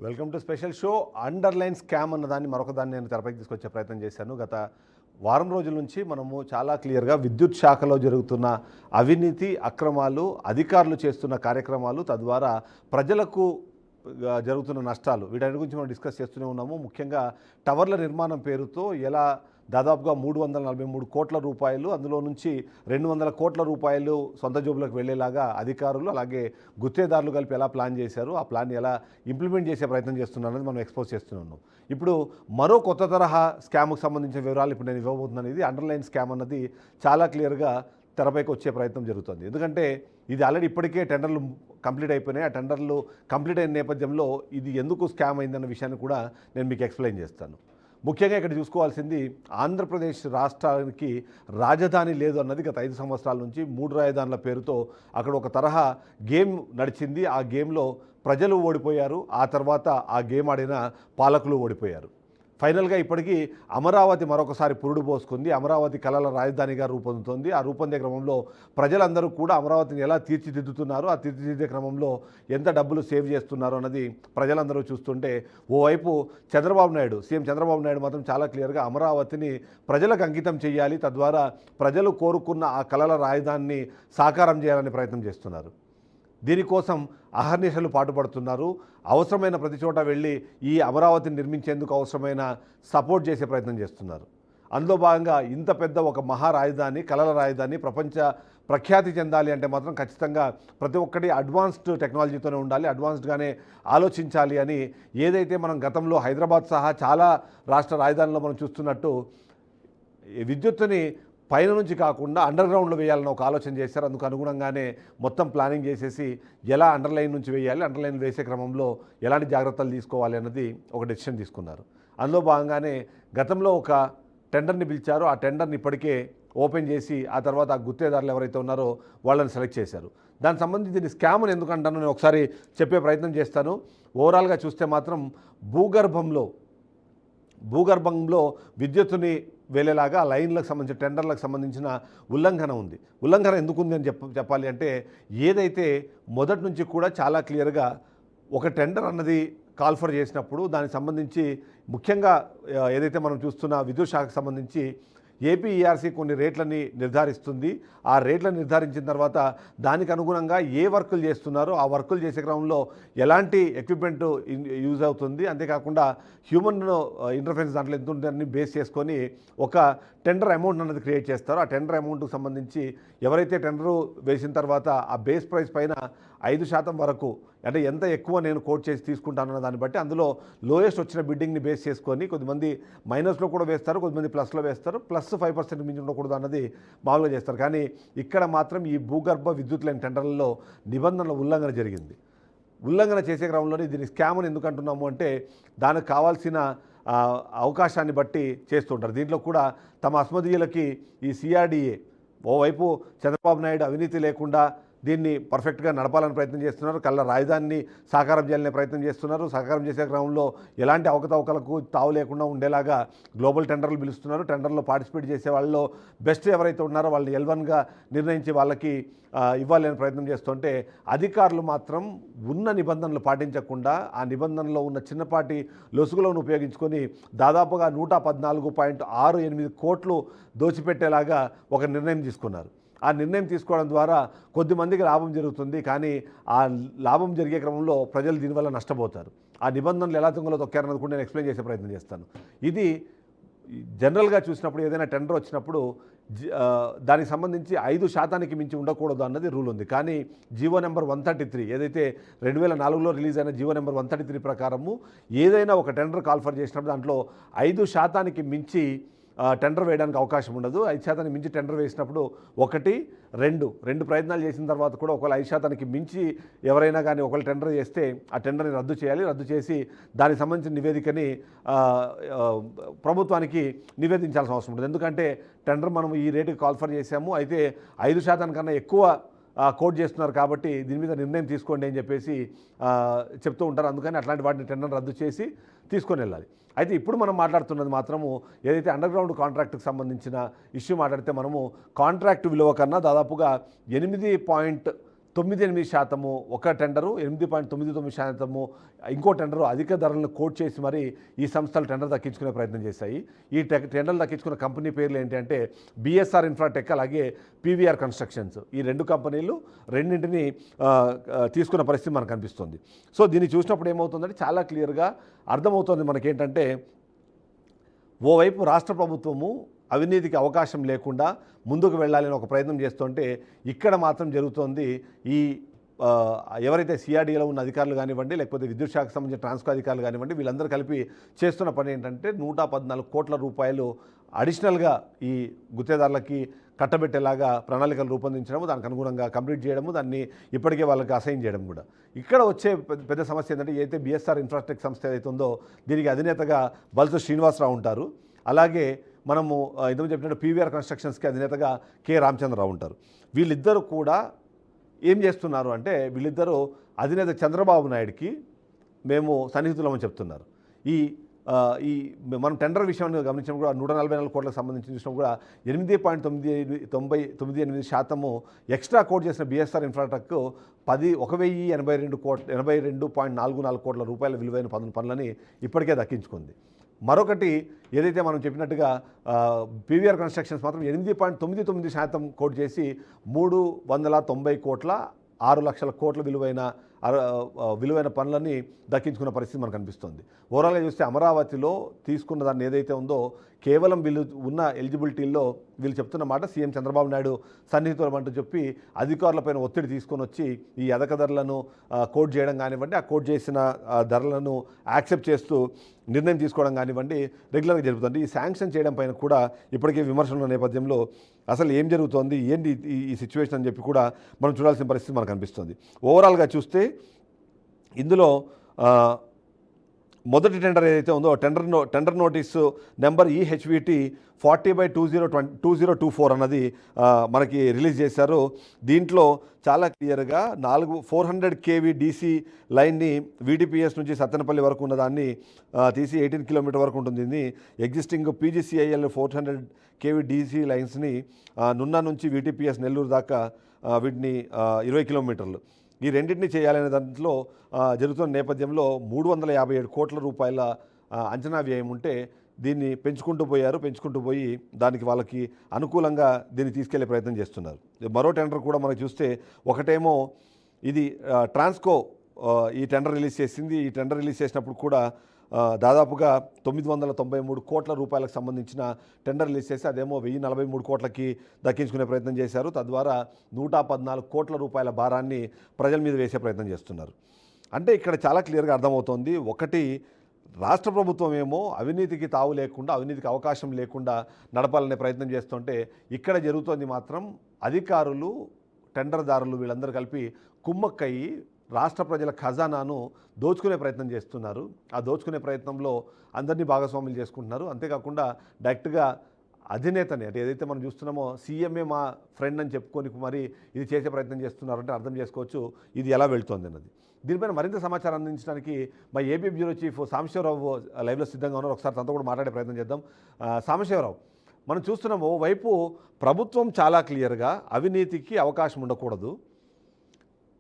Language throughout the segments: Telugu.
Welcome to special show. Underline scam అన్న దాన్ని మరొక దాన్ని నేను తెరపైకి తీసుకొచ్చే ప్రయత్నం చేశాను. గత వారం రోజుల నుంచి మనము చాలా క్లియర్గా విద్యుత్ శాఖలో జరుగుతున్న అవినీతి, అక్రమాలు, అధికారులు చేస్తున్న కార్యక్రమాలు, తద్వారా ప్రజలకు జరుగుతున్న నష్టాలు, వీటన్నిటి గురించి మనం డిస్కస్ చేస్తూనే ఉన్నాము. ముఖ్యంగా టవర్ల నిర్మాణం పేరుతో ఎలా దాదాపుగా 343 కోట్ల రూపాయలు, అందులో నుంచి 200 కోట్ల రూపాయలు సొంత జోబులకు వెళ్ళేలాగా అధికారులు అలాగే గుత్తేదారులు కలిపి ఎలా ప్లాన్ చేశారు, ఆ ప్లాన్ ఎలా ఇంప్లిమెంట్ చేసే ప్రయత్నం చేస్తున్నారు అనేది మనం ఎక్స్పోజ్ చేస్తున్నాం. ఇప్పుడు మరో కొత్త తరహా స్కామ్కు సంబంధించిన వివరాలు ఇప్పుడు నేను ఇవ్వబోతున్నాను. ఇది అండర్లైన్ స్కామ్ అన్నది చాలా క్లియర్గా తెరపైకి వచ్చే ప్రయత్నం జరుగుతుంది. ఎందుకంటే ఇది ఆల్రెడీ ఇప్పటికే టెండర్లు కంప్లీట్ అయిపోయినాయి. ఆ టెండర్లు కంప్లీట్ అయిన నేపథ్యంలో ఇది ఎందుకు స్కామ్ అయిందన్న విషయాన్ని కూడా నేను మీకు ఎక్స్ప్లెయిన్ చేస్తాను. ముఖ్యంగా ఇక్కడ చూసుకోవాల్సింది, ఆంధ్రప్రదేశ్ రాష్ట్రానికి రాజధాని లేదు అన్నది గత 5 సంవత్సరాల నుంచి 3 రాజధానుల పేరుతో అక్కడ ఒక తరహా గేమ్ నడిచింది. ఆ గేమ్లో ప్రజలు ఓడిపోయారు, ఆ తర్వాత ఆ గేమ్ ఆడిన పాలకులు ఓడిపోయారు. ఫైనల్గా ఇప్పటికీ అమరావతి మరొకసారి పురుడు పోసుకుంది. అమరావతి కళల రాజధానిగా రూపొందుతోంది. ఆ రూపొందే క్రమంలో ప్రజలందరూ కూడా అమరావతిని ఎలా తీర్చిదిద్దుతున్నారు, ఆ తీర్చిదిద్దే క్రమంలో ఎంత డబ్బులు సేవ్ చేస్తున్నారు అన్నది ప్రజలందరూ చూస్తుంటే, ఓవైపు సీఎం చంద్రబాబు నాయుడు మాత్రం చాలా క్లియర్గా అమరావతిని ప్రజలకు అంకితం చేయాలి, తద్వారా ప్రజలు కోరుకున్న ఆ కళల రాజధానిని సాకారం చేయాలని ప్రయత్నం చేస్తున్నారు. దీనికోసం అహర్నిశలు పాటుపడుతున్నారు. అవసరమైన ప్రతి చోట వెళ్ళి ఈ అమరావతిని నిర్మించేందుకు అవసరమైన సపోర్ట్ చేసే ప్రయత్నం చేస్తున్నారు. అందులో భాగంగా ఇంత పెద్ద ఒక మహారాజధాని, కళల రాజధాని ప్రపంచ ప్రఖ్యాతి చెందాలి అంటే మాత్రం ఖచ్చితంగా ప్రతి ఒక్కటి అడ్వాన్స్డ్ టెక్నాలజీతోనే ఉండాలి, అడ్వాన్స్డ్గానే ఆలోచించాలి అని ఏదైతే మనం గతంలో హైదరాబాద్ సహా చాలా రాష్ట్ర రాజధానిలో మనం చూస్తున్నట్టు విద్యుత్తుని పైన నుంచి కాకుండా అండర్ గ్రౌండ్లో వేయాలని ఒక ఆలోచన చేశారు. అందుకు అనుగుణంగానే మొత్తం ప్లానింగ్ చేసేసి ఎలా అండర్లైన్ నుంచి వేయాలి, అండర్లైన్ వేసే క్రమంలో ఎలాంటి జాగ్రత్తలు తీసుకోవాలి అన్నది ఒక డెసిషన్ తీసుకున్నారు. అందులో భాగంగానే గతంలో ఒక టెండర్ని పిలిచారు. ఆ టెండర్ని ఇప్పటికే ఓపెన్ చేసి ఆ తర్వాత ఆ గుత్తేదారులు ఎవరైతే ఉన్నారో వాళ్ళని సెలెక్ట్ చేశారు. దానికి సంబంధించి దీన్ని స్కామ్ అని ఎందుకంటానో నేను ఒకసారి చెప్పే ప్రయత్నం చేస్తాను. ఓవరాల్గా చూస్తే మాత్రం భూగర్భంలో విద్యుత్తుని వెళ్ళేలాగా లైన్లకు సంబంధించిన టెండర్లకు సంబంధించిన ఉల్లంఘన ఉంది. ఉల్లంఘన ఎందుకు ఉంది అని చెప్పాలి అంటే, ఏదైతే మొదటి నుంచి కూడా చాలా క్లియర్గా ఒక టెండర్ అన్నది కాల్ఫర్ చేసినప్పుడు దానికి సంబంధించి ముఖ్యంగా ఏదైతే మనం చూస్తున్న విద్యుత్ శాఖకు సంబంధించి ఏపీఈఆర్సీ కొన్ని రేట్లని నిర్ధారిస్తుంది. ఆ రేట్లను నిర్ధారించిన తర్వాత దానికి అనుగుణంగా ఏ వర్కులు చేస్తున్నారో ఆ వర్కులు చేసే క్రమంలో ఎలాంటి ఎక్విప్మెంట్ యూజ్ అవుతుంది, అంతేకాకుండా హ్యూమన్ ఇంటర్ఫరెన్స్ దాంట్లో ఎంత ఉంటుందని బేస్ చేసుకొని ఒక టెండర్ అమౌంట్ అన్నది క్రియేట్ చేస్తారో ఆ టెండర్ అమౌంట్కి సంబంధించి ఎవరైతే టెండరు వేసిన తర్వాత ఆ బేస్ ప్రైస్ పైన 5% వరకు, అంటే ఎంత ఎక్కువ నేను కోట్ చేసి తీసుకుంటానన్న దాన్ని బట్టి అందులో లోయెస్ట్ వచ్చిన బిడ్డింగ్ని బేస్ చేసుకొని కొంతమంది మైనస్లో కూడా వేస్తారు, కొంతమంది ప్లస్లో వేస్తారు, ప్లస్ 5% మించి ఉండకూడదు అన్నది మామూలుగా చేస్తారు. కానీ ఇక్కడ మాత్రం ఈ భూగర్భ విద్యుత్ లైన్ టెండర్లలో నిబంధనల ఉల్లంఘన జరిగింది. ఉల్లంఘన చేసే క్రమంలోనే దీన్ని స్కామ్ అని ఎందుకు అంటున్నాము అంటే, దానికి కావాల్సిన అవకాశాన్ని బట్టి చేస్తుంటారు. దీంట్లో కూడా తమ అస్మదీయులకి ఈ సిఆర్డీఏ ఓవైపు చంద్రబాబు నాయుడు అవినీతి లేకుండా దీన్ని పర్ఫెక్ట్గా నడపాలని ప్రయత్నం చేస్తున్నారు, కళ్ళ రాజధానిని సాకారం చేయాలనే ప్రయత్నం చేస్తున్నారు. సాకారం చేసే క్రమంలో ఎలాంటి అవకతవకలకు తావు లేకుండా ఉండేలాగా గ్లోబల్ టెండర్లు పిలుస్తున్నారు. టెండర్లో పార్టిసిపేట్ చేసే వాళ్ళలో బెస్ట్ ఎవరైతే ఉన్నారో వాళ్ళని L1గా నిర్ణయించి వాళ్ళకి ఇవ్వాలని ప్రయత్నం చేస్తుంటే, అధికారులు మాత్రం ఉన్న నిబంధనలు పాటించకుండా ఆ నిబంధనలో ఉన్న చిన్నపాటి లొసుగులను ఉపయోగించుకొని దాదాపుగా 114.68 కోట్లు దోచిపెట్టేలాగా ఒక నిర్ణయం తీసుకున్నారు. ఆ నిర్ణయం తీసుకోవడం ద్వారా కొద్దిమందికి లాభం జరుగుతుంది, కానీ ఆ లాభం జరిగే క్రమంలో ప్రజలు దీనివల్ల నష్టపోతారు. ఆ నిబంధనలు ఎలా తుంగలో తొక్కారన్నది కూడా నేను ఎక్స్ప్లెయిన్ చేసే ప్రయత్నం చేస్తాను. ఇది జనరల్గా చూసినప్పుడు ఏదైనా టెండర్ వచ్చినప్పుడు దానికి సంబంధించి 5% మించి ఉండకూడదు అన్నది రూల్ ఉంది. కానీ జీవో నెంబర్ 133 ఏదైతే 2004లో రిలీజ్ అయిన జీవో నెంబర్ 133 ప్రకారము ఏదైనా ఒక టెండర్ కాల్ఫర్ చేసినప్పుడు దాంట్లో 5% మించి టెండర్ వేయడానికి అవకాశం ఉండదు. 5% మించి టెండర్ వేసినప్పుడు 1, 2 ప్రయత్నాలు చేసిన తర్వాత కూడా ఒకవేళ 5% మించి ఎవరైనా కానీ ఒకవేళ టెండర్ చేస్తే ఆ టెండర్ని రద్దు చేయాలి. రద్దు చేసి దానికి సంబంధించిన నివేదికని ప్రభుత్వానికి నివేదించాల్సిన అవసరం ఉంటుంది. ఎందుకంటే టెండర్ మనం ఈ రేటుకి కాల్ఫర్ చేసాము, అయితే 5% కన్నా ఎక్కువ కోట్ చేస్తున్నారు కాబట్టి దీని మీద నిర్ణయం తీసుకోండి అని చెప్పేసి చెప్తూ ఉంటారు. అందుకని అట్లాంటి వాటిని టెండర్ రద్దు చేసి తీసుకొని వెళ్ళాలి. అయితే ఇప్పుడు మనం మాట్లాడుతున్నది మాత్రము ఏదైతే అండర్ గ్రౌండ్ కాంట్రాక్ట్కి సంబంధించిన ఇష్యూ మాట్లాడితే, మనము కాంట్రాక్ట్ విలువ కన్నా దాదాపుగా 9-8% ఒక టెండరు, 8.99% ఇంకో టెండరు అధిక ధరలను కోట్ చేసి మరి ఈ సంస్థలు టెండర్ దక్కించుకునే ప్రయత్నం చేశాయి. ఈ టెండర్లు దక్కించుకున్న కంపెనీ పేర్లు ఏంటి అంటే బిఎస్ఆర్ ఇన్ఫ్రాటెక్, అలాగే పీవీఆర్ కన్స్ట్రక్షన్స్. ఈ 2 కంపెనీలు రెండింటిని తీసుకున్న పరిస్థితి మనకు కనిపిస్తుంది. సో దీన్ని చూసినప్పుడు ఏమవుతుందంటే చాలా క్లియర్గా అర్థమవుతుంది మనకేంటంటే, ఓవైపు రాష్ట్ర ప్రభుత్వము అవినీతికి అవకాశం లేకుండా ముందుకు వెళ్ళాలని ఒక ప్రయత్నం చేస్తుంటే, ఇక్కడ మాత్రం జరుగుతోంది ఈ ఎవరైతే సిఆర్డీలో ఉన్న అధికారులు కానివ్వండి, లేకపోతే విద్యుత్ శాఖకు సంబంధించిన ట్రాన్స్కో అధికారులు కానివ్వండి, వీళ్ళందరూ కలిపి చేస్తున్న పని ఏంటంటే 114 కోట్ల రూపాయలు అడిషనల్గా ఈ గుత్తేదారులకి కట్టబెట్టేలాగా ప్రణాళికలు రూపొందించడము, దానికి అనుగుణంగా కంప్లీట్ చేయడము, దాన్ని ఇప్పటికే వాళ్ళకి అసైన్ చేయడం కూడా. ఇక్కడ వచ్చే పెద్ద సమస్య ఏంటంటే, ఏదైతే బిఎస్ఆర్ ఇన్ఫ్రాస్ట్రక్చర్ సంస్థ ఏదైతే ఉందో దీనికి అధినేతగా బల్సు శ్రీనివాసరావు ఉంటారు. అలాగే మనము ఇంతకుముందు చెప్పినట్టు పీవీఆర్ కన్స్ట్రక్షన్స్కి అధినేతగా కె రామచంద్రరావు ఉంటారు. వీళ్ళిద్దరూ కూడా ఏం చేస్తున్నారు అంటే, వీళ్ళిద్దరూ అధినేత చంద్రబాబు నాయుడుకి మేము సన్నిహితులమని చెప్తున్నారు. ఈ మనం టెండర్ విషయాన్ని గమనించడం కూడా 144 కోట్లకు సంబంధించి చూసినా కూడా 8.98% ఎక్స్ట్రా కోట్ చేసిన బిఎస్ఆర్ ఇన్ఫ్రాటెక్ 1,082.44 కోట్ల రూపాయల విలువైన పనులని ఇప్పటికే దక్కించుకుంది. మరొకటి ఏదైతే మనం చెప్పినట్టుగా పీవీఆర్ కన్స్ట్రక్షన్స్ మాత్రం 8.99% కోట్ చేసి 390 కోట్ల 6 లక్షల కోట్ల విలువైన పనులని దక్కించుకున్న పరిస్థితి మనకు కనిపిస్తుంది. ఓవరాల్గా చూస్తే అమరావతిలో తీసుకున్న దాన్ని ఏదైతే ఉందో కేవలం వీళ్ళు ఉన్న ఎలిజిబిలిటీల్లో వీళ్ళు చెప్తున్న మాట సీఎం చంద్రబాబు నాయుడు సన్నిహితులం అంటూ చెప్పి అధికారులపైన ఒత్తిడి తీసుకొని వచ్చి ఈ అధిక ధరలను కోట్ చేయడం కానివ్వండి, ఆ కోట్ చేసిన ధరలను యాక్సెప్ట్ చేస్తూ నిర్ణయం తీసుకోవడం కానివ్వండి రెగ్యులర్గా జరుగుతుంది. ఈ శాంక్షన్ చేయడం పైన కూడా ఇప్పటికే విమర్శల నేపథ్యంలో అసలు ఏం జరుగుతోంది, ఏంటి ఈ సిచ్యువేషన్ అని చెప్పి కూడా మనం చూడాల్సిన పరిస్థితి మనకు కనిపిస్తుంది. ఓవరాల్గా చూస్తే ఇందులో మొదటి టెండర్ ఏదైతే ఉందో టెండర్ నోటీసు నెంబర్ EHVT 40/2024 అన్నది మనకి రిలీజ్ చేశారు. దీంట్లో చాలా క్లియర్గా 400 kV DC లైన్ని VDPS నుంచి సత్తెనపల్లి వరకు ఉన్నదాన్ని తీసి 18 కిలోమీటర్ వరకు ఉంటుంది. ఎగ్జిస్టింగ్ PGCIL 400 kV DC లైన్స్ని నున్నా నుంచి VTPS నెల్లూరు దాకా వీటిని 20 కిలోమీటర్లు ఈ రెండింటినీ చేయాలనే దాంట్లో జరుగుతున్న నేపథ్యంలో 357 కోట్ల రూపాయల అంచనా వ్యయం ఉంటే దీన్ని పెంచుకుంటూ పోయి దానికి వాళ్ళకి అనుకూలంగా దీన్ని తీసుకెళ్లే ప్రయత్నం చేస్తున్నారు. మరో టెండర్ కూడా మనకు చూస్తే ఒకటేమో ఇది ట్రాన్స్కో ఈ టెండర్ రిలీజ్ చేసింది. ఈ టెండర్ రిలీజ్ చేసినప్పుడు కూడా దాదాపుగా 993 కోట్ల రూపాయలకు సంబంధించిన టెండర్ రిలీజ్ చేసి అదేమో 1043 కోట్లకి దక్కించుకునే ప్రయత్నం చేశారు. తద్వారా 114 కోట్ల రూపాయల భారాన్ని ప్రజల మీద వేసే ప్రయత్నం చేస్తున్నారు. అంటే ఇక్కడ చాలా క్లియర్గా అర్థమవుతోంది. ఒకటి, రాష్ట్ర ప్రభుత్వం ఏమో అవినీతికి తావు లేకుండా, అవినీతికి అవకాశం లేకుండా నడపాలనే ప్రయత్నం చేస్తుంటే, ఇక్కడ జరుగుతోంది మాత్రం అధికారులు, టెండర్దారులు వీళ్ళందరూ కలిపి కుమ్మక్కయ్యి రాష్ట్ర ప్రజల ఖజానాను దోచుకునే ప్రయత్నం చేస్తున్నారు. ఆ దోచుకునే ప్రయత్నంలో అందరినీ భాగస్వాములు చేసుకుంటున్నారు. అంతేకాకుండా డైరెక్ట్గా అధినేతని, అంటే ఏదైతే మనం చూస్తున్నామో సీఎంఏ మా ఫ్రెండ్ అని చెప్పుకొని మరి ఇది చేసే ప్రయత్నం చేస్తున్నారంటే అర్థం చేసుకోవచ్చు ఇది ఎలా వెళ్తోంది అన్నది. దీనిపైన మరింత సమాచారం అందించడానికి మా ఏపీ బ్యూరో చీఫ్ సాంబశివరావు లైవ్లో సిద్ధంగా ఉన్నారు. ఒకసారి తనతో కూడా మాట్లాడే ప్రయత్నం చేద్దాం. సాంబశివరావు, మనం చూస్తున్నాము వైపు ప్రభుత్వం చాలా క్లియర్గా అవినీతికి అవకాశం ఉండకూడదు,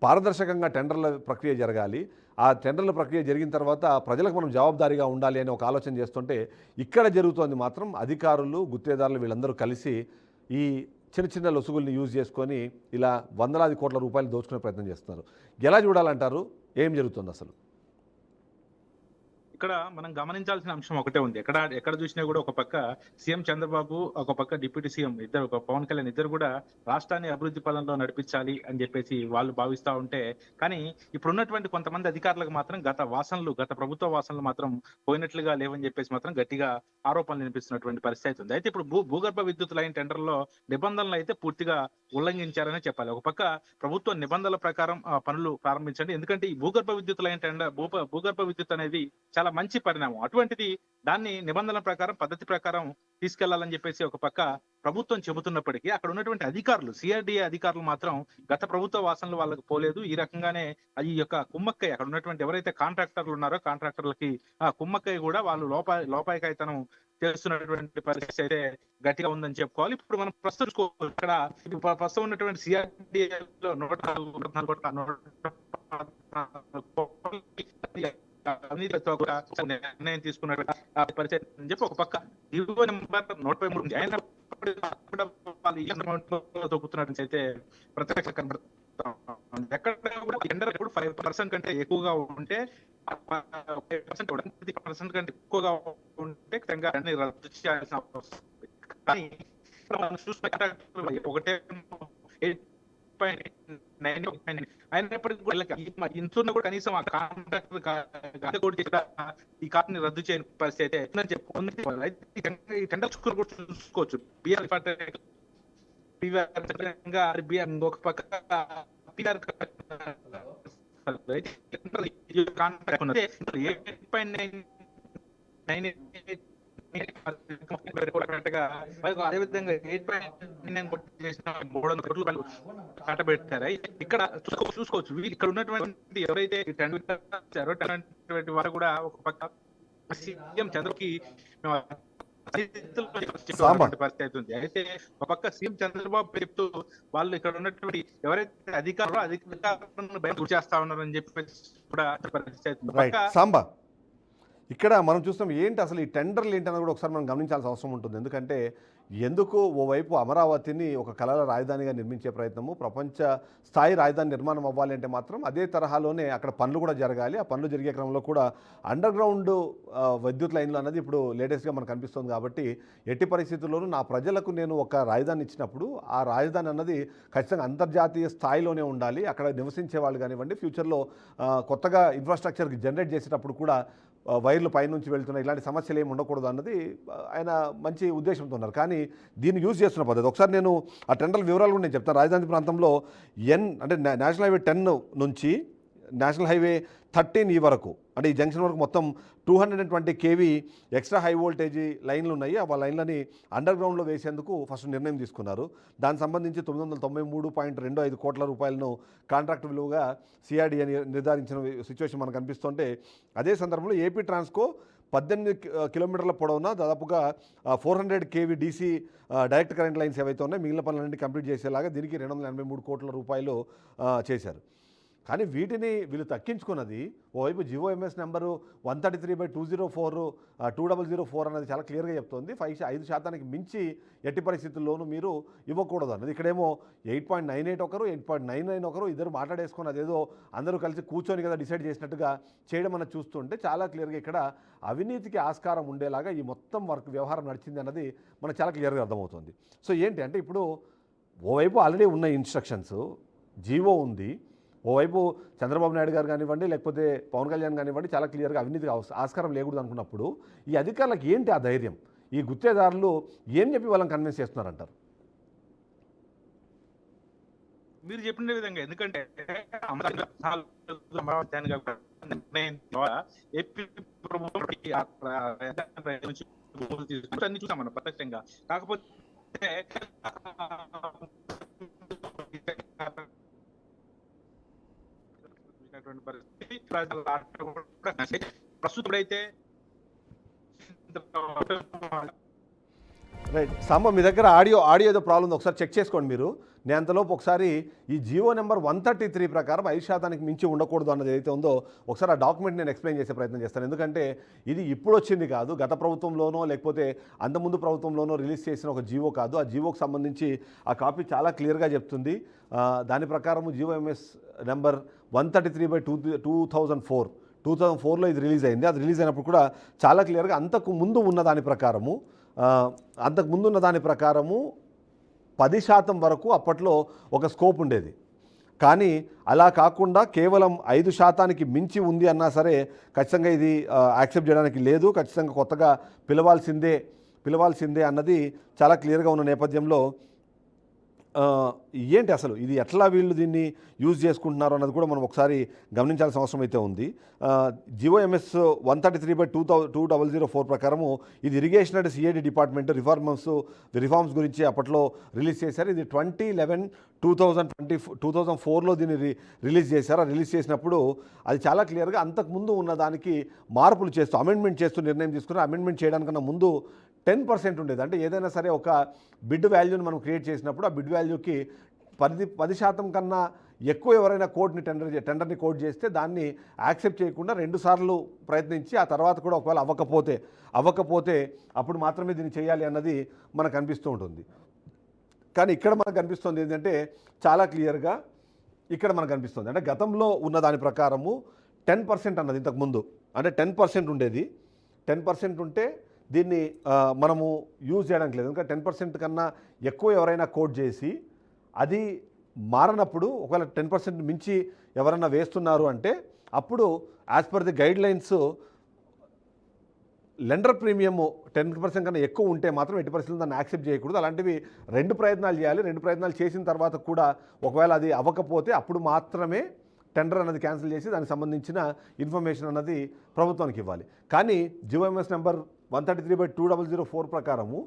పారదర్శకంగా టెండర్ల ప్రక్రియ జరగాలి, ఆ టెండర్ల ప్రక్రియ జరిగిన తర్వాత ప్రజలకు మనం జవాబుదారీగా ఉండాలి అని ఒక ఆలోచన చేస్తుంటే, ఇక్కడ జరుగుతోంది మాత్రం అధికారులు, గుత్తేదారులు వీళ్ళందరూ కలిసి ఈ చిన్న లొసుగుల్ని యూజ్ చేసుకొని ఇలా వందలాది కోట్ల రూపాయలు దోచుకునే ప్రయత్నం చేస్తున్నారు. ఎలా చూడాలంటారు? ఏం జరుగుతుంది అసలు? ఇక్కడ మనం గమనించాల్సిన అంశం ఒకటే ఉంది. ఎక్కడ చూసినా కూడా ఒక పక్క సీఎం చంద్రబాబు, ఒక పక్క డిప్యూటీ సీఎం ఇద్దరు, ఒక పవన్ కళ్యాణ్ ఇద్దరు కూడా రాష్ట్రాన్ని అభివృద్ధి పదంలో నడిపించాలి అని చెప్పేసి వాళ్ళు భావిస్తా ఉంటే, కానీ ఇప్పుడు ఉన్నటువంటి కొంతమంది అధికారులకు మాత్రం గత ప్రభుత్వ వాసనలు మాత్రం పోయినట్లుగా లేవని చెప్పేసి మాత్రం గట్టిగా ఆరోపణలు వినిపిస్తున్నటువంటి పరిస్థితి ఉంది. అయితే ఇప్పుడు భూగర్భ విద్యుత్ లైన్ టెండర్లో నిబంధనలు అయితే పూర్తిగా ఉల్లంఘించారనే చెప్పాలి. ఒక పక్క ప్రభుత్వ నిబంధనల ప్రకారం పనులు ప్రారంభించండి, ఎందుకంటే ఈ భూగర్భ విద్యుత్ లైన్ టెండర్ భూగర్భ విద్యుత్ అనేది చాలా మంచి పరిణామం. అటువంటిది దాన్ని నిబంధనల ప్రకారం, పద్ధతి ప్రకారం తీసుకెళ్లాలని చెప్పేసి ఒక పక్క ప్రభుత్వం చెబుతున్నప్పటికీ అక్కడ ఉన్నటువంటి అధికారులు, సిఆర్డీఏ అధికారులు మాత్రం గత ప్రభుత్వ వాసనలు వాళ్ళకి పోలేదు. ఈ రకంగానే ఈ యొక్క కుమ్మక్కయ్య, అక్కడ ఉన్నటువంటి ఎవరైతే కాంట్రాక్టర్లు ఉన్నారో కాంట్రాక్టర్లకి కుమ్మక్కయ్య కూడా వాళ్ళు లోపాయికాయితనం చేస్తున్నటువంటి పరిస్థితి అయితే గట్టిగా ఉందని చెప్పుకోవాలి. ఇప్పుడు మనం ప్రస్తుతం చూసుకోవాలి, ఇక్కడ ఇప్పుడు ప్రస్తుతం ఉన్నటువంటి సిఆర్డీఏలో 104 అవినీతితో కూడా నిర్ణయం తీసుకున్నటువంటి పరిస్థితి అని చెప్పి ఒక పక్క జీవో నెంబర్ 113 ఉంది. అయినప్పటికీ వాళ్ళు తొక్కుతున్నట్టు అయితే ప్రత్యక్ష కనబడుతుంది. ఎక్కడ కూడా టెండర్ ఎప్పుడు 5% కంటే ఎక్కువగా ఉంటే 5% కంటే ఎక్కువగా ఉంటే ఖచ్చితంగా అన్ని రద్దు చేయాల్సిన అవసరం. కానీ మనం చూసుకుంటే ఒకటే 8.9 అయినప్పటికీ కూడా ఇంచున్న కూడా కనీసం ఆ కాంట్రాక్టర్ కూడా ఈ కార్డుని రద్దు చేయని పరిస్థితి అయితే ఉందని చెప్పుకోవాలి. ఈ టెండర్ కూడా చూసుకోవచ్చు. ఒక పక్క అదేవిధంగా 8.9 చేసిన 300 కోట్ల రూపాయలు కట్టబెట్టారు. ఇక్కడ చూసుకోవచ్చు ఇక్కడ ఉన్నటువంటి ఎవరైతే టెండర్ వారు కూడా ఒక పక్క సీఎం చంద్రకి పరిస్థితి అవుతుంది. అయితే ఒక పక్క సీఎం చంద్రబాబు చెప్తూ వాళ్ళు ఇక్కడ ఉన్నటువంటి ఎవరైతే అధికారులను గురి చేస్తా ఉన్నారని చెప్పేసి కూడా పరిస్థితి అవుతుంది. సాంబా, ఇక్కడ మనం చూస్తాం ఏంటి అసలు ఈ టెండర్లు ఏంటన్నది కూడా ఒకసారి మనం గమనించాల్సిన అవసరం ఉంటుంది. ఎందుకంటే ఎందుకు ఓవైపు అమరావతిని ఒక కళల రాజధానిగా నిర్మించే ప్రయత్నము, ప్రపంచ స్థాయి రాజధాని నిర్మాణం అవ్వాలి అంటే మాత్రం అదే తరహాలోనే అక్కడ పనులు కూడా జరగాలి. ఆ పనులు జరిగే క్రమంలో కూడా అండర్ గ్రౌండ్ విద్యుత్ లైన్లు అన్నది ఇప్పుడు లేటెస్ట్గా మనకు కనిపిస్తుంది. కాబట్టి ఎట్టి పరిస్థితుల్లోనూ నా ప్రజలకు నేను ఒక రాజధాని ఇచ్చినప్పుడు ఆ రాజధాని అన్నది ఖచ్చితంగా అంతర్జాతీయ స్థాయిలోనే ఉండాలి. అక్కడ నివసించే వాళ్ళు కానివ్వండి, ఫ్యూచర్లో కొత్తగా ఇన్ఫ్రాస్ట్రక్చర్ జనరేట్ చేసేటప్పుడు కూడా వైర్లు పైనుంచి వెళ్తున్నాయి, ఇలాంటి సమస్యలు ఏమి ఉండకూడదు అన్నది ఆయన మంచి ఉద్దేశంతో ఉన్నారు. కానీ దీన్ని యూజ్ చేస్తున్న పద్ధతి ఒకసారి నేను ఆ టెండర్ వివరాలు కూడా నేను చెప్తాను. రాజధాని ప్రాంతంలో అంటే నేషనల్ హైవే 10 నుంచి నేషనల్ హైవే 13 ఈ వరకు, అంటే ఈ జంక్షన్ వరకు మొత్తం 220 kV ఎక్స్ట్రా హై వోల్టేజీ లైన్లు ఉన్నాయి. ఆ లైన్లని అండర్ గ్రౌండ్లో వేసేందుకు ఫస్ట్ నిర్ణయం తీసుకున్నారు. దానికి సంబంధించి 993.25 కోట్ల రూపాయలను కాంట్రాక్ట్ విలువగా సిఆర్డీఏ నిర్ధారించిన సిచ్యువేషన్ మనకు కనిపిస్తుంటే, అదే సందర్భంలో ఏపీ ట్రాన్స్కో 18 కిలోమీటర్ల పొడవున దాదాపుగా 400 kV DC direct current lines ఏవైతే ఉన్నాయో మిగిలిన పనులన్నీ కంప్లీట్ చేసేలాగా దీనికి 283 కోట్ల రూపాయలు చేశారు. కానీ వీటిని వీళ్ళు తక్కించుకున్నది ఓవైపు జిఓఎంఎస్ నెంబరు 133/204 2004 అనేది చాలా క్లియర్గా చెప్తోంది. 5% మించి ఎట్టి పరిస్థితుల్లోనూ మీరు ఇవ్వకూడదు అన్నది. ఇక్కడేమో 8.98 ఒకరు, 8.99 ఒకరు, ఇద్దరు మాట్లాడేసుకొని అదేదో అందరూ కలిసి కూర్చొని కదా డిసైడ్ చేసినట్టుగా చేయడం అన్నది చూస్తుంటే చాలా క్లియర్గా ఇక్కడ అవినీతికి ఆస్కారం ఉండేలాగా ఈ మొత్తం వ్యవహారం నడిచింది అన్నది మనకు చాలా క్లియర్గా అర్థమవుతుంది. సో ఏంటి అంటే ఇప్పుడు ఓవైపు ఆల్రెడీ ఉన్న ఇన్స్ట్రక్షన్స్, జీవో ఉంది, ఓవైపు చంద్రబాబు నాయుడు గారు కానివ్వండి లేకపోతే పవన్ కళ్యాణ్ కానివ్వండి చాలా క్లియర్గా అవినీతికి ఆస్కారం లేకూడదు అనుకున్నప్పుడు ఈ అధికారులకు ఏంటి ఆ ధైర్యం? ఈ గుత్తేదారులు ఏం చెప్పి వాళ్ళని కన్విన్స్ చేస్తున్నారంటారు? మీరు చెప్పిన విధంగా, ఎందుకంటే ఏపీ ప్రభుత్వం అన్ని చూసాం మనం ప్రత్యక్షంగా. కాకపోతే ప్రస్తుతం అయితే రైట్ సాంబ, మీ దగ్గర ఆడియో ఏదో ప్రాబ్లం ఉంది, ఒకసారి చెక్ చేసుకోండి మీరు. నేను అంతలోపు ఒకసారి ఈ జియో నెంబర్ 133 ప్రకారం 5% మించి ఉండకూడదు అన్నది ఏదైతే ఉందో ఒకసారి ఆ డాక్యుమెంట్ నేను ఎక్స్ప్లెయిన్ చేసే ప్రయత్నం చేస్తాను. ఎందుకంటే ఇది ఇప్పుడు వచ్చింది కాదు, గత ప్రభుత్వంలోనో లేకపోతే అంతకుముందు ప్రభుత్వంలోనో రిలీజ్ చేసిన ఒక జీవో కాదు. ఆ జీవోకి సంబంధించి ఆ కాపీ చాలా క్లియర్గా చెప్తుంది. దాని ప్రకారం జియోఎంఎస్ నెంబర్ 133/2004లో ఇది రిలీజ్ అయింది. అది రిలీజ్ అయినప్పుడు కూడా చాలా క్లియర్గా అంతకు ముందు ఉన్న దాని ప్రకారము 10% వరకు అప్పట్లో ఒక స్కోప్ ఉండేది. కానీ అలా కాకుండా కేవలం 5% మించి ఉంది అన్నా సరే ఖచ్చితంగా ఇది యాక్సెప్ట్ చేయడానికి లేదు, ఖచ్చితంగా కొత్తగా పిలవాల్సిందే అన్నది చాలా క్లియర్గా ఉన్న నేపథ్యంలో ఏంటి అసలు ఇది ఎట్లా వీళ్ళు దీన్ని యూజ్ చేసుకుంటున్నారు అన్నది కూడా మనం ఒకసారి గమనించాల్సిన అవసరం అయితే ఉంది. జిఓఎంఎస్ 133/2004 ప్రకారము ఇది irrigation and CID department reforms గురించి అప్పట్లో రిలీజ్ చేశారు. ఇది 2011-2024లో దీన్ని రిలీజ్ చేశారు. రిలీజ్ చేసినప్పుడు అది చాలా క్లియర్గా అంతకుముందు ఉన్న దానికి మార్పులు చేస్తూ అమెండ్మెంట్ చేస్తూ నిర్ణయం తీసుకున్నారు. అమెండ్మెంట్ చేయడానికన్నా ముందు 10% ఉండేది. అంటే ఏదైనా సరే ఒక బిడ్ వాల్యూని మనం క్రియేట్ చేసినప్పుడు ఆ బిడ్ వాల్యూకి 10% కన్నా ఎక్కువ ఎవరైనా టెండర్ని కోట్ చేస్తే దాన్ని యాక్సెప్ట్ చేయకుండా 2 సార్లు ప్రయత్నించి ఆ తర్వాత కూడా ఒకవేళ అవ్వకపోతే అప్పుడు మాత్రమే దీన్ని చేయాలి అన్నది మనకు అనిపిస్తూ ఉంటుంది. కానీ ఇక్కడ మనకు అనిపిస్తుంది ఏంటంటే చాలా క్లియర్గా ఇక్కడ మనకు అనిపిస్తుంది అంటే గతంలో ఉన్న దాని ప్రకారము 10% అన్నది ఇంతకుముందు అంటే 10% ఉండేది. 10% ఉంటే దీన్ని మనము యూజ్ చేయడానికి లేదు. ఇంకా 10% కన్నా ఎక్కువ ఎవరైనా కోట్ చేసి అది మారనప్పుడు ఒకవేళ 10% మించి ఎవరైనా వేస్తున్నారు అంటే అప్పుడు as per the guide lines lender premium 10% కన్నా ఎక్కువ ఉంటే మాత్రం 80% దాన్ని యాక్సెప్ట్ చేయకూడదు. అలాంటివి 2 ప్రయత్నాలు చేయాలి. 2 ప్రయత్నాలు చేసిన తర్వాత కూడా ఒకవేళ అది అవ్వకపోతే అప్పుడు మాత్రమే టెండర్ అన్నది క్యాన్సిల్ చేసి దానికి సంబంధించిన ఇన్ఫర్మేషన్ అన్నది ప్రభుత్వానికి ఇవ్వాలి. కానీ జిఓఎంఎస్ నెంబర్ 133/2004 ప్రకారము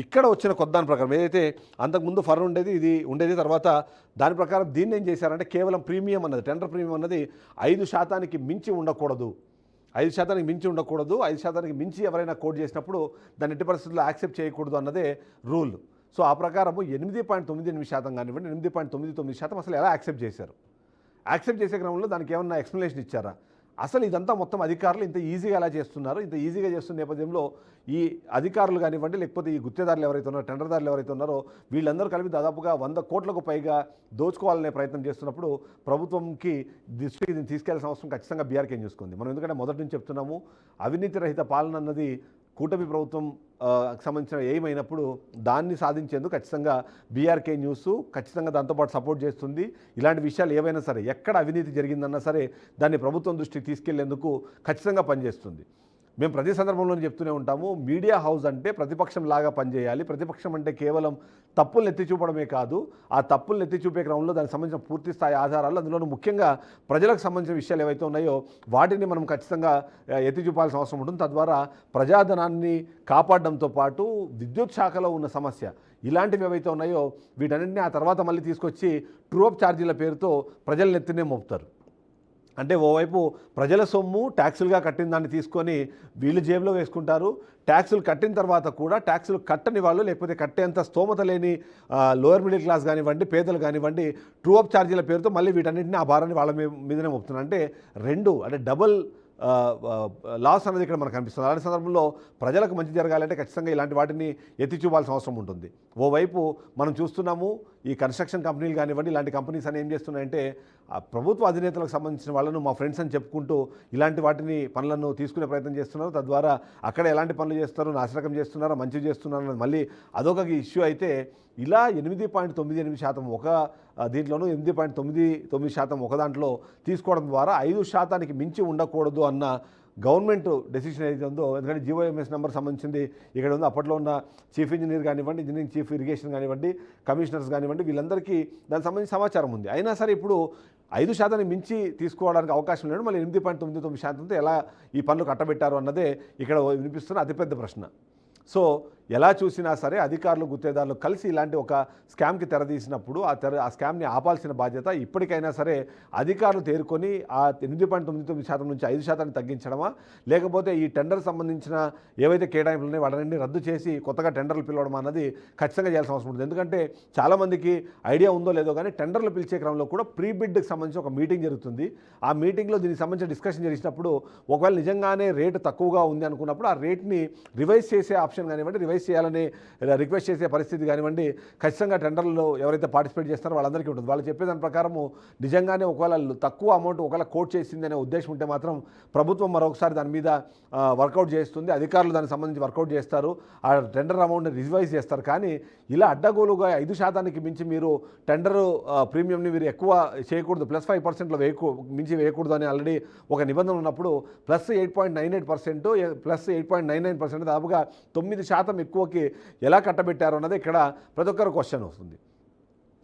ఇక్కడ వచ్చిన దాని ప్రకారం ఏదైతే అంతకుముందు ఫర్ ఇది ఉండేది తర్వాత దాని ప్రకారం దీన్ని ఏం చేశారంటే కేవలం ప్రీమియం అన్నది టెండర్ ప్రీమియం అన్నది 5% మించి ఉండకూడదు. 5% మించి ఉండకూడదు. 5% మించి ఎవరైనా కోట్ చేసినప్పుడు దాన్ని 80% యాక్సెప్ట్ చేయకూడదు అన్నదే రూల్. సో ఆ ప్రకారము 8.98% కానివ్వండి 8.99% అసలు ఎలా యాక్సెప్ట్ చేశారు? యాక్సెప్ట్ చేసే క్రమంలో దానికి ఏమన్నా ఎక్స్ప్లెనేషన్ ఇచ్చారా? అసలు ఇదంతా మొత్తం అధికారులు ఇంత ఈజీగా ఎలా చేస్తున్నారు? ఇంత ఈజీగా చేస్తున్న నేపథ్యంలో ఈ అధికారులు కానివ్వండి లేకపోతే ఈ గుత్తేదారులు ఎవరైతే ఉన్నారో టెండర్దారులు ఎవరైతే ఉన్నారో వీళ్ళందరూ కలిపి దాదాపుగా 100 కోట్లకు పైగా దోచుకోవాలనే ప్రయత్నం చేస్తున్నప్పుడు ప్రభుత్వంకి దృష్టికి దీన్ని తీసుకెళ్లాల్సిన అవసరం ఖచ్చితంగా బీఆర్కే చూసుకుంది. మనం ఎందుకంటే మొదటి నుంచి చెప్తున్నాము అవినీతి రహిత పాలన అన్నది కూటమి ప్రభుత్వం సంబంధించిన ఎయిమ్ అయినప్పుడు దాన్ని సాధించేందుకు ఖచ్చితంగా బీఆర్కే న్యూస్ ఖచ్చితంగా దాంతోపాటు సపోర్ట్ చేస్తుంది. ఇలాంటి విషయాలు ఏవైనా సరే ఎక్కడ అవినీతి జరిగిందన్నా సరే దాన్ని ప్రభుత్వం దృష్టికి తీసుకెళ్లేందుకు ఖచ్చితంగా పనిచేస్తుంది. మేము ప్రతి సందర్భంలో చెప్తూనే ఉంటాము మీడియా హౌస్ అంటే ప్రతిపక్షం లాగా పనిచేయాలి. ప్రతిపక్షం అంటే కేవలం తప్పులను ఎత్తి చూపడమే కాదు ఆ తప్పులను ఎత్తి చూపే క్రమంలో దానికి సంబంధించిన పూర్తి స్థాయి ఆధారాలు అందులోనూ ముఖ్యంగా ప్రజలకు సంబంధించిన విషయాలు ఏవైతే ఉన్నాయో వాటిని మనం ఖచ్చితంగా ఎత్తి చూపాల్సిన అవసరం ఉంటుంది. తద్వారా ప్రజాధనాన్ని కాపాడడంతో పాటు విద్యుత్ శాఖలో ఉన్న సమస్య ఇలాంటివి ఏవైతే ఉన్నాయో వీటన్నింటినీ ఆ తర్వాత మళ్ళీ తీసుకొచ్చి ట్రూ అప్ ఛార్జీల పేరుతో ప్రజల నెత్తినే మోపుతారు. అంటే ఓవైపు ప్రజల సొమ్ము ట్యాక్సులుగా కట్టిన దాన్ని తీసుకొని వీళ్ళు జేబులో వేసుకుంటారు. ట్యాక్సులు కట్టిన తర్వాత కూడా ట్యాక్సులు కట్టని వాళ్ళు లేకపోతే కట్టేంత స్తోమత లేని లోయర్ మిడిల్ క్లాస్ కానివ్వండి పేదలు కానివ్వండి ట్రూ అప్ ఛార్జీల పేరుతో మళ్ళీ వీటన్నింటినీ ఆ భారాన్ని వాళ్ళ మీదనే మోపుతున్నారు. అంటే అంటే డబుల్ లాస్ అనేది ఇక్కడ మనకు కనిపిస్తుంది. అలాంటి సందర్భంలో ప్రజలకు మంచి జరగాలంటే ఖచ్చితంగా ఇలాంటి వాటిని ఎత్తి చూపాల్సిన అవసరం ఉంటుంది. ఓవైపు మనం చూస్తున్నాము ఈ కన్స్ట్రక్షన్ కంపెనీలు కానివ్వండి ఇలాంటి కంపెనీస్ అని ఏం చేస్తున్నాయంటే ప్రభుత్వ అధినేతలకు సంబంధించిన వాళ్ళను మా ఫ్రెండ్స్ అని చెప్పుకుంటూ ఇలాంటి పనులను తీసుకునే ప్రయత్నం చేస్తున్నారు. తద్వారా అక్కడ ఎలాంటి పనులు చేస్తారు నాశనకం చేస్తున్నారా మంచి చేస్తున్నారు అన్నది మళ్ళీ అదొక ఇష్యూ అయితే ఇలా 8.98% ఒక దీంట్లోనూ 8.99% ఒక దాంట్లో తీసుకోవడం ద్వారా 5% మించి ఉండకూడదు అన్న గవర్నమెంట్ డెసిషన్ ఏదైతే ఉందో ఎందుకంటే జిఓఎంఎస్ నెంబర్ సంబంధించింది ఇక్కడ ఉంది. అప్పట్లో ఉన్న చీఫ్ ఇంజనీర్ కానివ్వండి ఇంజనీరింగ్ చీఫ్ ఇరిగేషన్ కానివ్వండి కమిషనర్స్ కానివ్వండి వీళ్ళందరికీ దానికి సంబంధించిన సమాచారం ఉంది. అయినా సరే ఇప్పుడు 5% మించి తీసుకోవడానికి అవకాశం లేదు. మళ్ళీ 8.99%తో ఎలా ఈ పనులు కట్టబెట్టారు అన్నదే ఇక్కడ వినిపిస్తున్న అతిపెద్ద ప్రశ్న. సో ఎలా చూసినా సరే అధికారులు గుత్తేదారులు కలిసి ఇలాంటి ఒక స్కామ్కి తెరదీసినప్పుడు ఆ స్కామ్ని ఆపాల్సిన బాధ్యత ఇప్పటికైనా సరే అధికారులు తేరుకొని ఆ 8.99% నుంచి 5% తగ్గించడమా లేకపోతే ఈ టెండర్ సంబంధించిన ఏవైతే కేటాయింపులు ఉన్నాయో వాటిని రద్దు చేసి కొత్తగా టెండర్లు పిలవడం అన్నది ఖచ్చితంగా చేయాల్సిన అవసరం ఉంటుంది. ఎందుకంటే చాలామందికి ఐడియా ఉందో లేదో కానీ టెండర్లు పిలిచే క్రమంలో కూడా ప్రీ బిడ్కి సంబంధించి ఒక మీటింగ్ జరుగుతుంది. ఆ మీటింగ్లో దీనికి సంబంధించిన డిస్కషన్ చేసినప్పుడు ఒకవేళ నిజంగానే రేటు తక్కువగా ఉంది అనుకున్నప్పుడు ఆ రేట్ని రివైజ్ చేసే ఆప్షన్ కానివ్వండి రివైజ్ చేయాలని రిక్వెస్ట్ చేసే పరిస్థితి కానివ్వండి ఖచ్చితంగా టెండర్లో ఎవరైతే పార్టిసిపేట్ చేస్తారో వాళ్ళందరికీ ఉంటుంది. వాళ్ళు చెప్పేదాని ప్రకారము నిజంగానే ఒకవేళ తక్కువ అమౌంట్ ఒకవేళ కోట్ చేసింది అనే ఉద్దేశం ఉంటే మాత్రం ప్రభుత్వం మరొకసారి దాని మీద వర్కౌట్ చేస్తుంది. అధికారులు దానికి సంబంధించి వర్కౌట్ చేస్తారు. ఆ టెండర్ అమౌంట్ని రివైజ్ చేస్తారు. కానీ ఇలా అడ్డగోలుగా 5% మించి మీరు టెండర్ ప్రీమియంని మీరు ఎక్కువ చేయకూడదు +5%లో మించి వేయకూడదు అని ఆల్రెడీ ఒక నిబంధన ఉన్నప్పుడు +8.98% +8.99% దాదాపుగా 9% ఎక్కువకి ఎలా కట్టబెట్టారు అన్నది ఇక్కడ ప్రతి ఒక్కరు క్వశ్చన్ వస్తుంది.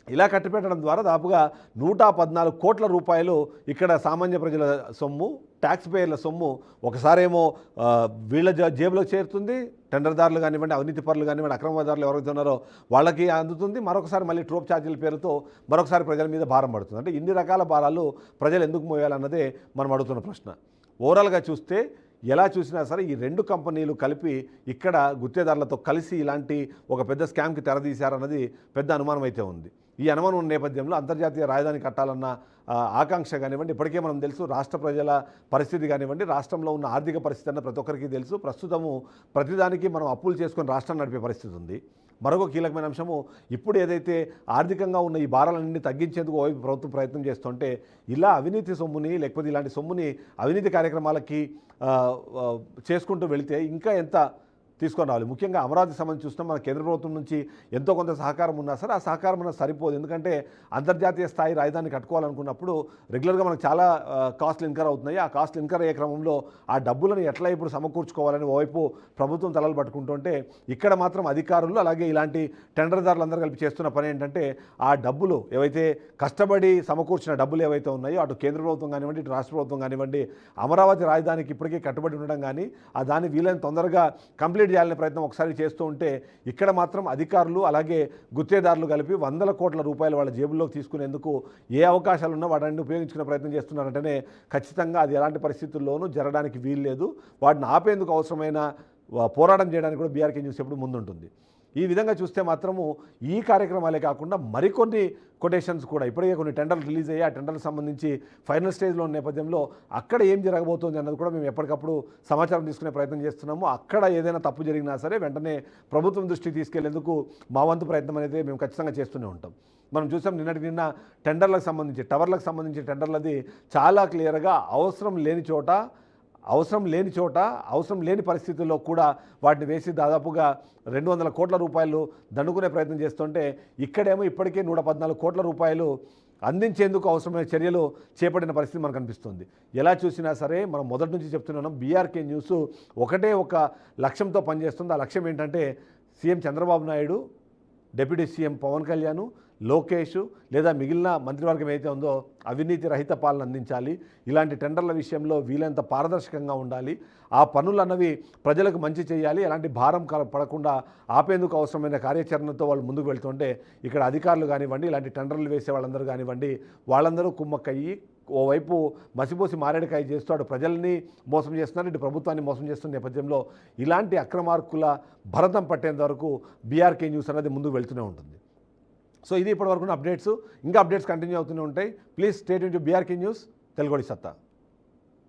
ఇలా కట్టిపెట్టడం ద్వారా దాదాపుగా 114 కోట్ల రూపాయలు ఇక్కడ సామాన్య ప్రజల సొమ్ము ట్యాక్స్ పేయర్ల సొమ్ము ఒకసారేమో వీళ్ళ జేబులోకి చేరుతుంది. టెండర్దారులు కానివ్వండి అవినీతి పరులు కానివ్వండి అక్రమదారులు ఎవరైతే ఉన్నారో వాళ్ళకి అందుతుంది. మరొకసారి మళ్ళీ ట్రోప్ ఛార్జీల పేరుతో మరొకసారి ప్రజల మీద భారం పడుతుంది. అంటే ఇన్ని రకాల భారాలు ప్రజలు ఎందుకు మోయాలన్నదే మనం అడుగుతున్న ప్రశ్న. ఓవరాల్గా చూస్తే ఎలా చూసినా సరే ఈ రెండు కంపెనీలు కలిపి ఇక్కడ గుత్తేదారులతో కలిసి ఇలాంటి ఒక పెద్ద స్కామ్కి తెరదీశారన్నది పెద్ద అనుమానం అయితే ఉంది. ఈ అనుమానం ఉన్న నేపథ్యంలో అంతర్జాతీయ రాజధాని కట్టాలన్న ఆకాంక్ష కానివ్వండి, ఇప్పటికే మనం తెలుసు రాష్ట్ర ప్రజల పరిస్థితి కానివ్వండి, రాష్ట్రంలో ఉన్న ఆర్థిక పరిస్థితి అన్న ప్రతి ఒక్కరికి తెలుసు. ప్రస్తుతము ప్రతిదానికి మనం అప్పులు చేసుకొని రాష్ట్రం నడిపే పరిస్థితి ఉంది. మరొక కీలకమైన అంశము, ఇప్పుడు ఏదైతే ఆర్థికంగా ఉన్న ఈ భారాలన్నీ తగ్గించేందుకు ఓవైపు ప్రభుత్వం ప్రయత్నం చేస్తుంటే ఇలా అవినీతి సొమ్ముని లేకపోతే ఇలాంటి సొమ్ముని అవినీతి కార్యక్రమాలకి చేసుకుంటూ వెళితే ఇంకా ఎంత తీసుకొని రావాలి. ముఖ్యంగా అమరావతి సంబంధించి చూసినా మన కేంద్ర ప్రభుత్వం నుంచి ఎంతో కొంత సహకారం ఉన్నా సరే ఆ సహకారం అనేది సరిపోదు. ఎందుకంటే అంతర్జాతీయ స్థాయి రాజధాని కట్టుకోవాలనుకున్నప్పుడు రెగ్యులర్గా మనకు చాలా కాస్ట్లు ఇన్కర్ అవుతున్నాయి. ఆ కాస్ట్లు ఇన్కర్ అయ్యే క్రమంలో ఆ డబ్బులను ఎట్లా ఇప్పుడు సమకూర్చుకోవాలని ఓవైపు ప్రభుత్వం తలలు పట్టుకుంటుంటే, ఇక్కడ మాత్రం అధికారులు అలాగే ఇలాంటి టెండర్దారులందరూ కలిపి చేస్తున్న పని ఏంటంటే ఆ డబ్బులు ఏవైతే కష్టపడి సమకూర్చిన డబ్బులు ఏవైతే ఉన్నాయో అటు కేంద్ర ప్రభుత్వం కానివ్వండి, ఇటు రాష్ట్ర ప్రభుత్వం కానివ్వండి, అమరావతి రాజధానికి ఇప్పటికే కట్టుబడి ఉండడం కానీ ఆ దాన్ని వీలైన తొందరగా కంప్లీట్ చేయాలనే ప్రయత్నం ఒకసారి చేస్తూ ఉంటే, ఇక్కడ మాత్రం అధికారులు అలాగే గుత్తేదారులు కలిపి వందల కోట్ల రూపాయలు వాళ్ళ జేబుల్లోకి తీసుకునేందుకు ఏ అవకాశాలు ఉన్నా వాటిని ఉపయోగించుకునే ప్రయత్నం చేస్తున్నారంటేనే ఖచ్చితంగా అది ఎలాంటి పరిస్థితుల్లోనూ జరగడానికి వీలు లేదు. వాటిని ఆపేందుకు అవసరమైన పోరాటం చేయడానికి కూడా బీఆర్కే న్యూస్ ఎప్పుడు ముందుంటుంది. ఈ విధంగా చూస్తే మాత్రము ఈ కార్యక్రమాలే కాకుండా మరికొన్ని కొటేషన్స్ కూడా ఇప్పటికే కొన్ని టెండర్లు రిలీజ్ అయ్యి ఆ టెండర్లకు సంబంధించి ఫైనల్ స్టేజ్లో ఉన్న నేపథ్యంలో అక్కడ ఏం జరగబోతోంది అన్నది కూడా మేము ఎప్పటికప్పుడు సమాచారం తీసుకునే ప్రయత్నం చేస్తున్నాము. అక్కడ ఏదైనా తప్పు జరిగినా సరే వెంటనే ప్రభుత్వం దృష్టికి తీసుకెళ్లేందుకు మా వంతు ప్రయత్నం అనేది మేము ఖచ్చితంగా చేస్తూనే ఉంటాం. మనం చూసాం నిన్న టెండర్లకు సంబంధించి టవర్లకు సంబంధించి టెండర్లది చాలా క్లియర్గా అవసరం లేని పరిస్థితుల్లో కూడా వాటిని వేసి దాదాపుగా 200 కోట్ల రూపాయలు దండుకునే ప్రయత్నం చేస్తుంటే, ఇక్కడేమో ఇప్పటికే 114 కోట్ల రూపాయలు అందించేందుకు అవసరమైన చర్యలు చేపట్టిన పరిస్థితి మనకు కనిపిస్తుంది. ఎలా చూసినా సరే మనం మొదటి నుంచి చెప్తున్నాం, బీఆర్కే న్యూస్ ఒకటే ఒక లక్ష్యంతో పనిచేస్తుంది. ఆ లక్ష్యం ఏంటంటే CM Chandrababu Naidu, deputy CM Pawan Kalyan, Lokesh లేదా మిగిలిన మంత్రివర్గం ఏదైతే ఉందో అవినీతి రహిత పాలన అందించాలి. ఇలాంటి టెండర్ల విషయంలో వీలైనంత పారదర్శకంగా ఉండాలి. ఆ పనులు అన్నవి ప్రజలకు మంచి చేయాలి. ఎలాంటి భారం పడకుండా ఆపేందుకు అవసరమైన కార్యాచరణతో వాళ్ళు ముందుకు వెళ్తుంటే, ఇక్కడ అధికారులు కానివ్వండి, ఇలాంటి టెండర్లు వేసే వాళ్ళందరూ కానివ్వండి, వాళ్ళందరూ కుమ్మక్కయ్యి ఓవైపు మసిపోసి మారేడుకాయ చేస్తూ అటు ప్రజల్ని మోసం చేస్తున్నారు, ఇటు ప్రభుత్వాన్ని మోసం చేస్తున్న నేపథ్యంలో ఇలాంటి అక్రమార్కుల భరతం పట్టేంత వరకు బీఆర్కే న్యూస్ అనేది ముందుకు వెళ్తూనే ఉంటుంది. సో ఇది ఇప్పటివరకు అప్డేట్స్. ఇంకా అప్డేట్స్ కంటిన్యూ అవుతూనే ఉంటాయి. Please stay tuned to BRK news, తెలుగుడి సత్తా.